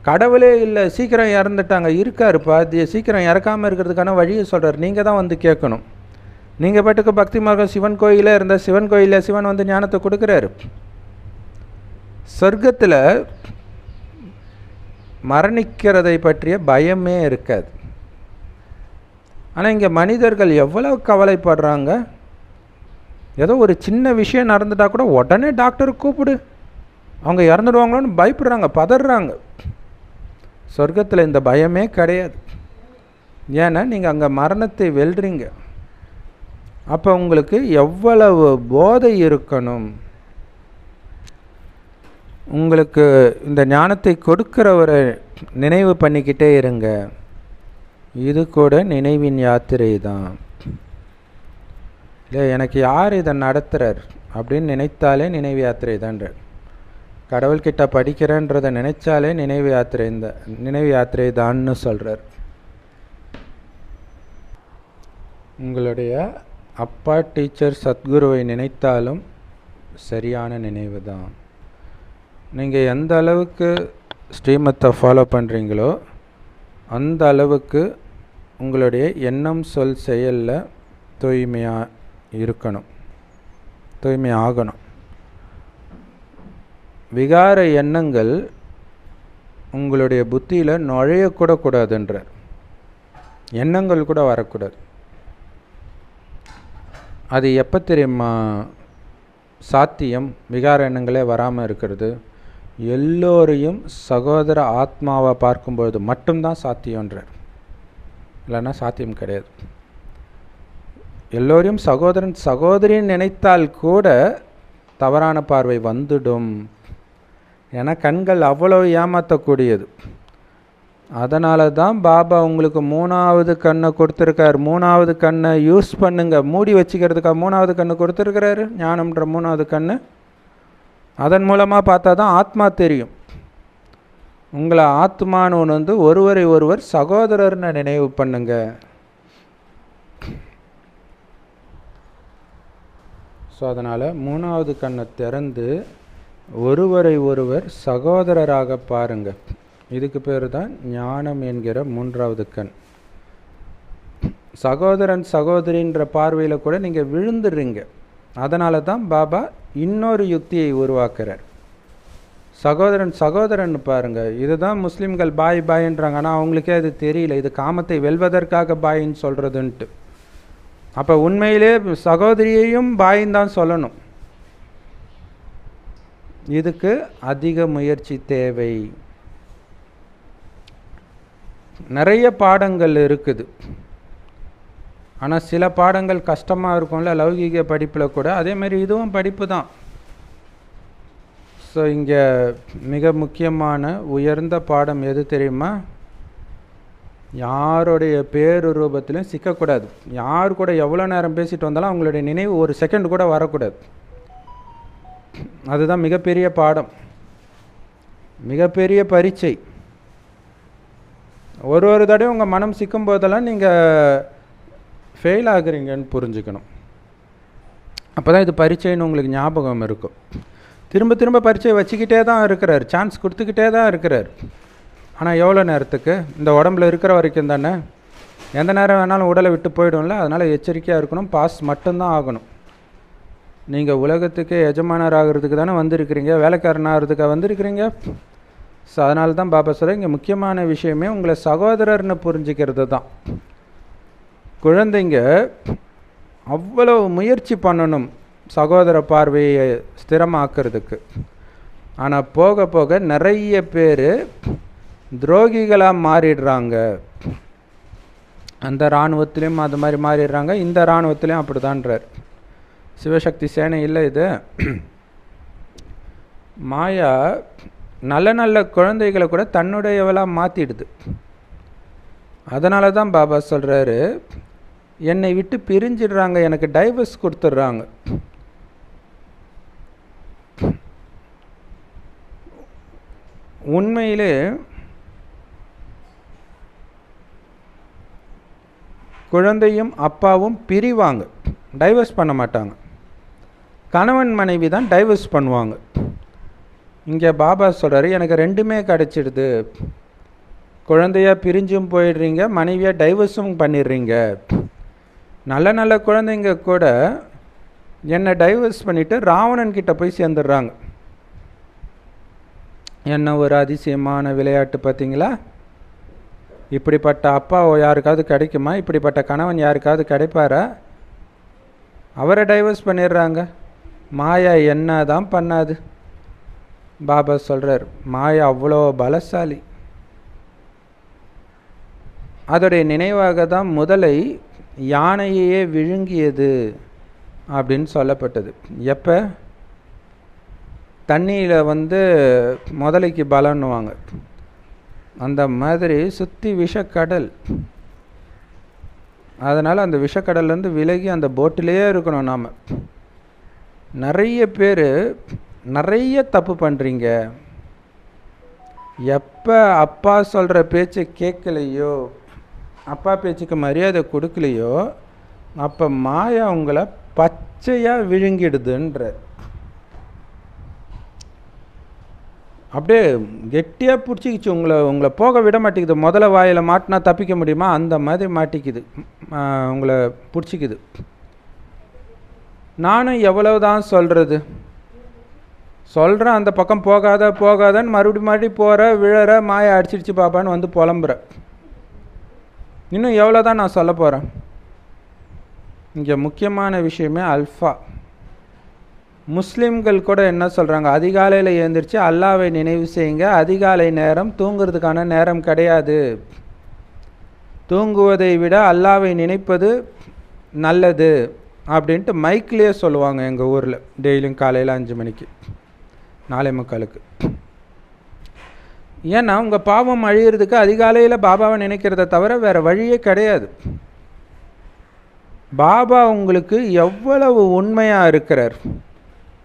கடவுளே இல்லை, சீக்கிரம் இறந்துட்டாங்க, இருக்காருப்பா, சீக்கிரம் இறக்காமல் இருக்கிறதுக்கான வழியை சொல்கிறார். நீங்கள் தான் கேட்கணும். நீங்கள் பாட்டுக்கு பக்தி மார்க்கம் சிவன் கோயிலே இருந்தால் சிவன் கோயிலில் சிவன் ஞானத்தை கொடுக்குறாரு. சொர்க்கத்தில் மரணிக்கிறதை பற்றிய பயமே இருக்காது. ஆனால் இங்கே மனிதர்கள் எவ்வளவு கவலைப்படுறாங்க. ஏதோ ஒரு சின்ன விஷயம் நடந்துட்டால் கூட உடனே டாக்டரை கூப்பிடு, அவங்க இறந்துடுவாங்களோன்னு பயப்படுறாங்க, பதறாங்க. சொர்க்கத்தில் இந்த பயமே கிடையாது. ஏன்னா நீங்கள் அங்கே மரணத்தை வெல்றீங்க. அப்போ உங்களுக்கு எவ்வளவு போதை இருக்கணும். உங்களுக்கு இந்த ஞானத்தை கொடுக்கிறவரை நினைவு பண்ணிக்கிட்டே இருங்க. இது கூட நினைவின் யாத்திரை தான். இல்லை, எனக்கு யார் இதை நடத்துகிறார் அப்படின்னு நினைத்தாலே நினைவு யாத்திரை தான்றார். கடவுள்கிட்ட படிக்கிறேன்றதை நினைச்சாலே நினைவு யாத்திரை தான்னு சொல்கிறார். உங்களுடைய அப்பா டீச்சர் சத்குருவை நினைத்தாலும் சரியான நினைவு தான். நீங்கள் எந்த அளவுக்கு ஸ்ரீமத்தை ஃபாலோ பண்ணுறீங்களோ அந்த அளவுக்கு உங்களுடைய எண்ணம் சொல் செயலில் தூய்மையாக இருக்கணும், தூய்மையாகணும். விகார எண்ணங்கள் உங்களுடைய புத்தியில் நுழையக்கூட கூடாதுன்றார். எண்ணங்கள் கூட வரக்கூடாது. அது எப்போ தெரியுமா சாத்தியம்? விகார எண்ணங்களே வராமல் இருக்கிறது. எல்லோரையும் சகோதர ஆத்மாவை பார்க்கும்பொழுது மட்டும்தான் சாத்தியம்ன்றார். இல்லைன்னா சாத்தியம் கிடையாது. எல்லோரையும் சகோதரன் சகோதரின்னு நினைத்தால் கூட தவறான பார்வை வந்துடும். ஏன்னா கண்கள் அவ்வளோ ஏமாற்றக்கூடியது. அதனால தான் பாபா உங்களுக்கு 3வது கண்ணை கொடுத்துருக்கார். 3வது கண்ணை யூஸ் பண்ணுங்க. மூடி வச்சுக்கிறதுக்காக 3வது கண்ணு கொடுத்துருக்கிறாரு, ஞானம்ன்ற 3வது கண்ணு. அதன் மூலமாக பார்த்தா தான் ஆத்மா தெரியும். உங்களை ஆத்மான்னு வந்து ஒருவரை ஒருவர் சகோதரர்னு நினைவு பண்ணுங்க. ஸோ அதனால் 3வது கண்ணை திறந்து ஒருவரை ஒருவர் சகோதரராக பாருங்க. இதுக்கு பேர் தான் ஞானம் என்கிற 3வது கண். சகோதரன் சகோதரின்ற பார்வையில் கூட நீங்கள் விழுந்துடுறீங்க. அதனால தான் பாபா இன்னொரு யுக்தியை உருவாக்குறார். சகோதரன் சகோதரன் பாருங்கள். இதுதான் முஸ்லீம்கள் பாய் பாயின்றாங்க. ஆனால் அவங்களுக்கே அது தெரியல, இது காமத்தை வெல்வதற்காக பாயின்னு சொல்கிறதுன்ட்டு. அப்போ உண்மையிலே சகோதரியையும் பாயின்னு தான் சொல்லணும். இதுக்கு அதிக முயற்சி தேவை. நிறைய பாடங்கள் இருக்குது. ஆனால் சில பாடங்கள் கஷ்டமாக இருக்கும்ல, லௌகீக படிப்பில் கூட. அதேமாதிரி இதுவும் படிப்பு தான். ஸோ இங்கே மிக முக்கியமான உயர்ந்த பாடம் எது தெரியுமா? யாருடைய பேருரூபத்திலும் சிக்கக்கூடாது. யார் கூட எவ்வளோ நேரம் பேசிட்டு வந்தாலும் அவங்களுடைய நினைவு ஒரு செகண்ட் கூட வரக்கூடாது. அதுதான் மிகப்பெரிய பாடம், மிகப்பெரிய பரீட்சை. ஒரு தடவை உங்கள் மனம் சிக்கும் போதெல்லாம் நீங்கள் ஃபெயில் ஆகுறீங்கன்னு புரிஞ்சுக்கணும். அப்போ தான் இது பரீட்சைன்னு உங்களுக்கு ஞாபகம் இருக்கும். திரும்ப திரும்ப பரீட்சை வச்சுக்கிட்டே தான் இருக்கிறார், சான்ஸ் கொடுத்துக்கிட்டே தான் இருக்கிறார். ஆனால் எவ்வளோ நேரத்துக்கு? இந்த உடம்புல இருக்கிற வரைக்கும் தானே. எந்த நேரம் வேணாலும் உடலை விட்டு போய்டும்ல. அதனால் எச்சரிக்கையாக இருக்கணும். பாஸ் மட்டும்தான் ஆகணும். நீங்கள் உலகத்துக்கே எஜமானர் ஆகிறதுக்கு தானே வந்திருக்கிறீங்க, வேலைக்காரனாகிறதுக்காக வந்திருக்கிறீங்க. ஸோ அதனால தான் பாபா சொல்ல, இங்கே முக்கியமான விஷயமே உங்களை சகோதரர்னு புரிஞ்சுக்கிறது தான். குழந்தைங்க அவ்வளோ முயற்சி பண்ணணும் சகோதர பார்வையை ஸ்திரமாக்கிறதுக்கு. ஆனால் போக போக நிறைய பேர் துரோகிகளாக மாறிடுறாங்க. அந்த இராணுவத்திலையும் அது மாதிரி மாறிடுறாங்க, இந்த இராணுவத்திலையும் அப்படி தான்றார். சிவசக்தி சேனை இல்லை இது. மாயா நல்ல நல்ல குழந்தைகளை கூட தன்னுடையவளாக மாற்றிடுது. அதனால தான் பாபா சொல்கிறாரு, என்னை விட்டு பிரிஞ்சிடுறாங்க, எனக்கு டைவர்ஸ் கொடுத்துட்றாங்க. உண்மையிலே குழந்தையும் அப்பாவும் பிரிவாங்க, டைவர்ஸ் பண்ண மாட்டாங்க. கணவன் மனைவி தான் டைவர்ஸ் பண்ணுவாங்க. இங்கே பாபா சொல்கிறாரு, எனக்கு ரெண்டுமே கிடச்சிடுது. குழந்தையாக பிரிஞ்சும் போயிடுறீங்க, மனைவியாக டைவர்ஸும் பண்ணிடுறீங்க. நல்ல நல்ல குழந்தைங்க கூட என்னை டைவர்ஸ் பண்ணிவிட்டு ராவணன்கிட்ட போய் சேர்ந்துடுறாங்க. என்ன ஒரு அதிசயமான விளையாட்டு பார்த்தீங்களா? இப்படிப்பட்ட அப்பா யாருக்காவது கிடைக்குமா? இப்படிப்பட்ட கணவன் யாருக்காவது கிடைப்பாரா? அவரை டைவர்ஸ் பண்ணிடுறாங்க. மாயா என்ன தான் பண்ணாது. பாபா சொல்கிறார், மாயா அவ்வளோ பலசாலி. அதோடைய நினைவாக தான் முதலை யானையே விழுங்கியது அப்படின்னு சொல்லப்பட்டது. எப்போ? தண்ணியில் முதலைக்கு பலன்னுவாங்க. அந்த மாதிரி சுற்றி விஷக்கடல். அதனால் அந்த விஷக்கடல்லேருந்து விலகி அந்த போட்டிலேயே இருக்கணும் நாம். நிறைய பேர் நிறைய தப்பு பண்ணுறீங்க. எப்போ அப்பா சொல்கிற பேச்சை கேட்கலையோ, அப்பா பேச்சுக்கு மரியாதை கொடுக்கலையோ, அப்போ மாயா உங்களை பச்சையாக விழுங்கிடுதுன்ற. அப்படியே கெட்டியாக பிடிச்சிக்கிச்சு உங்களை போக விட மாட்டேங்குது. முதல்ல வாயில் மாட்டினா தப்பிக்க முடியுமா? அந்த மாதிரி மாட்டிக்குது, உங்களை பிடிச்சிக்குது. நானும் எவ்வளவு தான் சொல்கிறேன் அந்த பக்கம் போகாதன்னு மறுபடியும் போகிற விழற, மாயை அடிச்சிடுச்சு பாப்பான்னு வந்து புலம்புற. இன்னும் எவ்வளோ தான் நான் சொல்ல போகிறேன்? இங்கே முக்கியமான விஷயமே அல்ஃபா. முஸ்லீம்கள் கூட என்ன சொல்கிறாங்க, அதிகாலையில் எழுந்திரிச்சு அல்லாவை நினைவு செய்யுங்க, அதிகாலை நேரம் தூங்குறதுக்கான நேரம் கிடையாது, தூங்குவதை விட அல்லாவை நினைப்பது நல்லது அப்படின்ட்டு மைக்லேயே சொல்லுவாங்க எங்கள் ஊரில். டெய்லியும் காலையில் 5 மணிக்கு 4:45. ஏன்னா உங்கள் பாவம் அழியிறதுக்கு அதிகாலையில் பாபாவை நினைக்கிறத தவிர வேறு வழியே கிடையாது. பாபா உங்களுக்கு எவ்வளவு உண்மையாக இருக்கிறார்,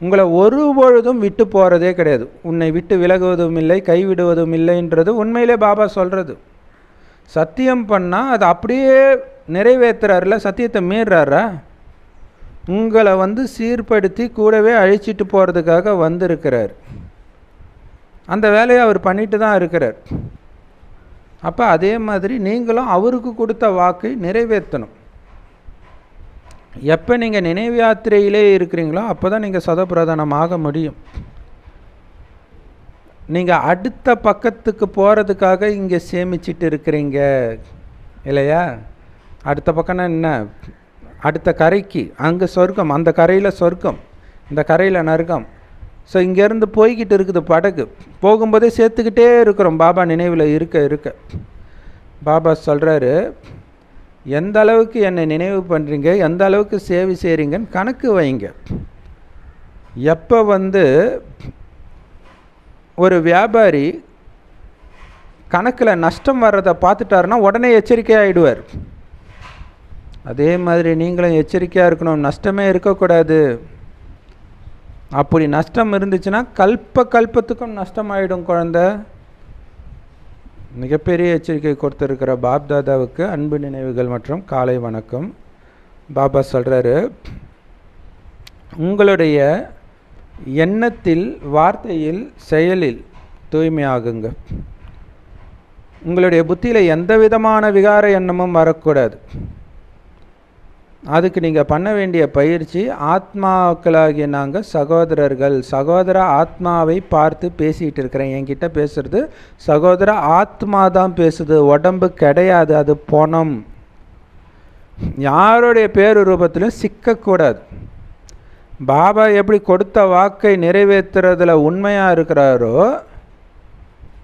உங்களை ஒரு பொழுதும் விட்டு போகிறதே கிடையாது, உன்னை விட்டு விலகுவதும் இல்லை கைவிடுவதும் இல்லைன்றது உண்மையிலே பாபா சொல்கிறது. சத்தியம் பண்ணால் அது அப்படியே நிறைவேற்றுறாருல, சத்தியத்தை மீறாரா? உங்களை சீர்படுத்தி கூடவே அழிச்சிட்டு போகிறதுக்காக வந்திருக்கிறார். அந்த வேலையை அவர் பண்ணிட்டு தான் இருக்கிறார். அப்போ அதே மாதிரி நீங்களும் அவருக்கு கொடுத்த வாக்கை நிறைவேற்றணும். எப்போ நீங்கள் நினைவு யாத்திரையிலே இருக்கிறீங்களோ அப்போ தான் நீங்கள் சதப்பிரதானமாக முடியும். நீங்கள் அடுத்த பக்கத்துக்கு போகிறதுக்காக இங்கே சேமிச்சிட்டு இருக்கிறீங்க இல்லையா? அடுத்த பக்கம்னா என்ன? அடுத்த கரைக்கு, அங்கே சொர்க்கம், அந்த கரையில் சொர்க்கம், இந்த கரையில் நரகம். ஸோ இங்கேருந்து போய்கிட்டு இருக்குது படகு, போகும்போதே சேர்த்துக்கிட்டே இருக்கிறோம் பாபா நினைவில் இருக்க இருக்க. பாபா சொல்கிறாரு, எந்த அளவுக்கு என்னை நினைவு பண்ணுறீங்க, எந்த அளவுக்கு சேவை செய்கிறீங்கன்னு கணக்கு வைங்க. எப்போ ஒரு வியாபாரி கணக்கில் நஷ்டம் வர்றதை பார்த்துட்டாருன்னா உடனே எச்சரிக்கையாகிடுவார். அதே மாதிரி நீங்களும் எச்சரிக்கையாக இருக்கணும், நஷ்டமே இருக்கக்கூடாது. அப்படி நஷ்டம் இருந்துச்சுன்னா கல்பத்துக்கும் நஷ்டமாயிடும் குழந்தை. மிகப்பெரிய எச்சரிக்கை கொடுத்துருக்கிற பாப்தாதாவுக்கு அன்பு நினைவுகள் மற்றும் காலை வணக்கம். பாபா சொல்கிறாரு, உங்களுடைய எண்ணத்தில், வார்த்தையில், செயலில் தூய்மையாகுங்க. உங்களுடைய புத்தியில் எந்த விதமான விகார எண்ணமும் வரக்கூடாது. அதுக்கு நீங்கள் பண்ண வேண்டிய பயிற்சி, ஆத்மாக்களாகிய நாங்கள் சகோதரர்கள், சகோதர ஆத்மாவை பார்த்து பேசிகிட்டு இருக்கிறேன். என்கிட்ட பேசுகிறது சகோதர ஆத்மா தான் பேசுது, உடம்பு கிடையாது, அது பணம். யாருடைய பேரு ரூபத்திலும் சிக்கக்கூடாது. பாபா எப்படி கொடுத்த வாக்கை நிறைவேற்றுறதுல உண்மையாக இருக்கிறாரோ,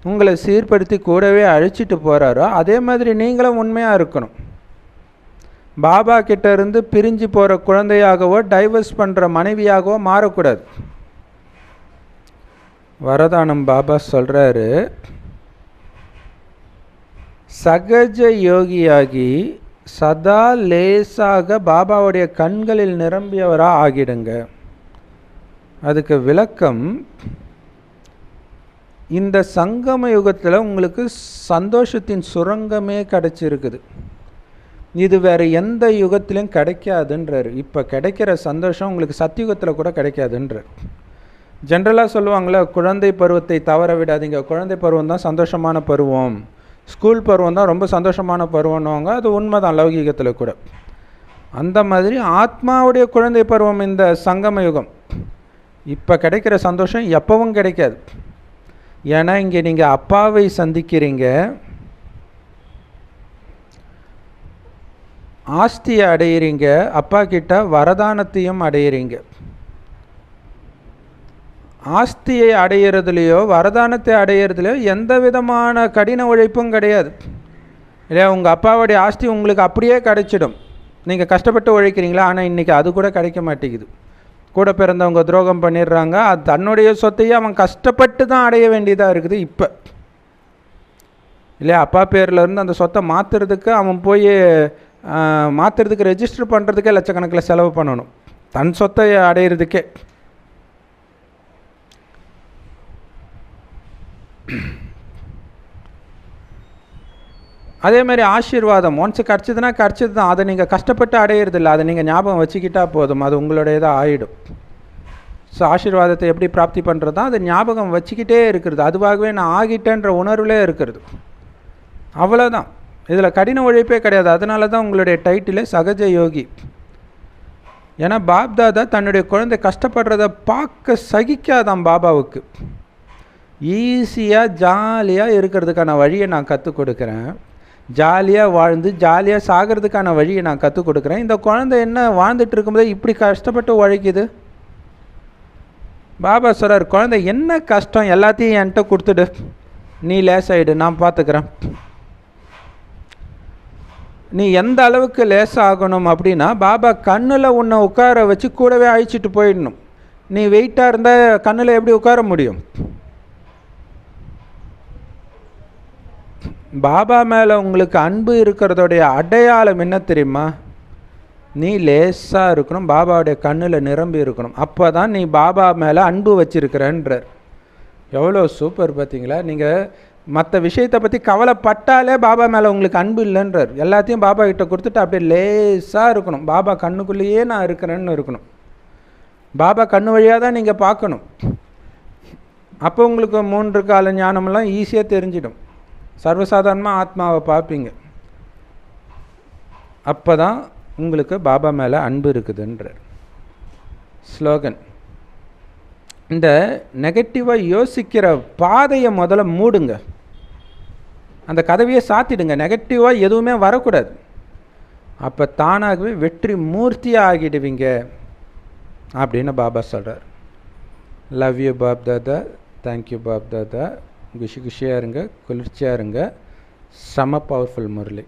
உங்களை சீர்படுத்தி கூடவே அழிச்சிட்டு போகிறாரோ, அதே மாதிரி நீங்களும் உண்மையாக இருக்கணும். பாபா கிட்ட இருந்து பிரிஞ்சு போகிற குழந்தையாகவோ டைவர்ஸ் பண்ணுற மனைவியாகவோ மாறக்கூடாது. வரதானம் பாபா சொல்கிறாரு, சகஜ யோகியாகி சதா லேசாக பாபாவுடைய கண்களில் நிரம்பியவராக ஆகிடுங்க. அதுக்கு விளக்கம், இந்த சங்கம யுகத்தில் உங்களுக்கு சந்தோஷத்தின் சுரங்கமே கிடச்சிருக்குது. இது வேறு எந்த யுகத்திலையும் கிடைக்காதுன்றார். இப்போ கிடைக்கிற சந்தோஷம் உங்களுக்கு சத்தியுகத்தில் கூட கிடைக்காதுன்றார். ஜென்ரலாக சொல்லுவாங்களே, குழந்தை பருவத்தை தவற விடாதீங்க, குழந்தை பருவம் தான் சந்தோஷமான பருவம், ஸ்கூல் பருவம் தான் ரொம்ப சந்தோஷமான பருவம்னுவாங்க. அது உண்மைதான் லௌகீகத்தில் கூட. அந்த மாதிரி ஆத்மாவுடைய குழந்தை பருவம் இந்த சங்கம யுகம். இப்போ கிடைக்கிற சந்தோஷம் எப்பவும் கிடைக்காது. ஏன்னா இங்கே நீங்கள் அப்பாவை சந்திக்கிறீங்க, ஆஸ்தியை அடையிறீங்க, அப்பா கிட்ட வரதானத்தையும் அடையிறீங்க. ஆஸ்தியை அடையிறதுலையோ வரதானத்தை அடையிறதுலையோ எந்த விதமான கடின உழைப்பும் கிடையாது இல்லையா? உங்கள் அப்பாவுடைய ஆஸ்தி உங்களுக்கு அப்படியே கிடைச்சிடும். நீங்கள் கஷ்டப்பட்டு உழைக்கிறீங்களா? ஆனால் இன்றைக்கி அது கூட கிடைக்க மாட்டேங்குது. கூட பிறந்தவங்க துரோகம் பண்ணிடுறாங்க. அது தன்னுடைய சொத்தையே அவன் கஷ்டப்பட்டு தான் அடைய வேண்டியதாக இருக்குது இப்போ இல்லையா? அப்பா பேர்லேருந்து அந்த சொத்தை மாற்றுறதுக்கு அவன் போய் மாற்றுறதுக்கு ரெஜிஸ்டர் பண்ணுறதுக்கே லட்சக்கணக்கில் செலவு பண்ணணும், தன் சொத்தை அடையிறதுக்கே. அதே மாதிரி ஆசீர்வாதம் ஒன்ஸ் கிடச்சிதுன்னா கிடச்சிது தான். அதை நீங்கள் கஷ்டப்பட்டு அடையிறதில்ல, அதை நீங்கள் ஞாபகம் வச்சுக்கிட்டால் போதும், அது உங்களுடையதாக ஆகிடும். ஸோ ஆசீர்வாதத்தை எப்படி பிராப்தி பண்ணுறது தான், அதை ஞாபகம் வச்சுக்கிட்டே இருக்கிறது, அதுவாகவே நான் ஆகிட்டேன்ற உணர்வுலே இருக்கிறது, அவ்வளோதான். இதில் கடின உழைப்பே கிடையாது. அதனால தான் உங்களுடைய டைட்டிலே சகஜ யோகி. ஏன்னா பாப்தாதா தன்னுடைய குழந்தை கஷ்டப்படுறத பார்க்க சகிக்காதான் பாபாவுக்கு. ஈஸியாக ஜாலியாக இருக்கிறதுக்கான வழியை நான் கற்றுக் கொடுக்குறேன், ஜாலியாக வாழ்ந்து ஜாலியாக சாகிறதுக்கான வழியை நான் கற்றுக் கொடுக்குறேன். இந்த குழந்தை என்ன வாழ்ந்துட்டு இருக்கும்போதே இப்படி கஷ்டப்பட்டு உழைக்குது, பாபா சொல்கிறார், குழந்தை என்ன கஷ்டம், எல்லாத்தையும் என்கிட்ட கொடுத்துடு, நீ லேசாயிடு, நான் பார்த்துக்கிறேன். நீ எந்த அளவுக்கு லேசாகணும் அப்படின்னா, பாபா கண்ணில் உன்னை உட்கார வச்சு கூடவே அழிச்சிட்டு போயிடணும். நீ வெயிட்டாக இருந்தால் கண்ணில் எப்படி உட்கார முடியும்? பாபா மேலே உங்களுக்கு அன்பு இருக்கிறதோடைய அடையாளம் என்ன தெரியுமா? நீ லேசாக இருக்கணும், பாபாவுடைய கண்ணில் நிரம்பி இருக்கணும். அப்போ தான் நீ பாபா மேலே அன்பு வச்சிருக்கிறன்றார். எவ்வளோ சூப்பர் பார்த்தீங்களா? நீங்கள் மற்ற விஷயத்தை பற்றி கவலைப்பட்டாலே பாபா மேலே உங்களுக்கு அன்பு இல்லைன்றார். எல்லாத்தையும் பாபா கிட்ட கொடுத்துட்டு அப்படியே லேசாக இருக்கணும். பாபா கண்ணுக்குள்ளேயே நான் இருக்கிறேன்னு இருக்கணும். பாபா கண்ணு வழியாக தான் நீங்கள் பார்க்கணும். அப்போ உங்களுக்கு 3 கால ஞானமெல்லாம் ஈஸியாக தெரிஞ்சிடும். சர்வசாதாரணமாக ஆத்மாவை பார்ப்பீங்க. அப்போ தான் உங்களுக்கு பாபா மேலே அன்பு இருக்குதுன்றார். ஸ்லோகன்: இந்த நெகட்டிவாக யோசிக்கிற பாதையை முதல்ல மூடுங்க, அந்த கதவையே சாத்திடுங்க. நெகட்டிவாக எதுவுமே வரக்கூடாது. அப்போ தானாகவே வெற்றி மூர்த்தியாக ஆகிடுவீங்க அப்படின்னு பாபா சொல்கிறார். Love you Bap Dada. Thank you Bap Dada. குஷியாக இருங்க, குளிர்ச்சியாக இருங்க. செம பவர்ஃபுல் முரளி.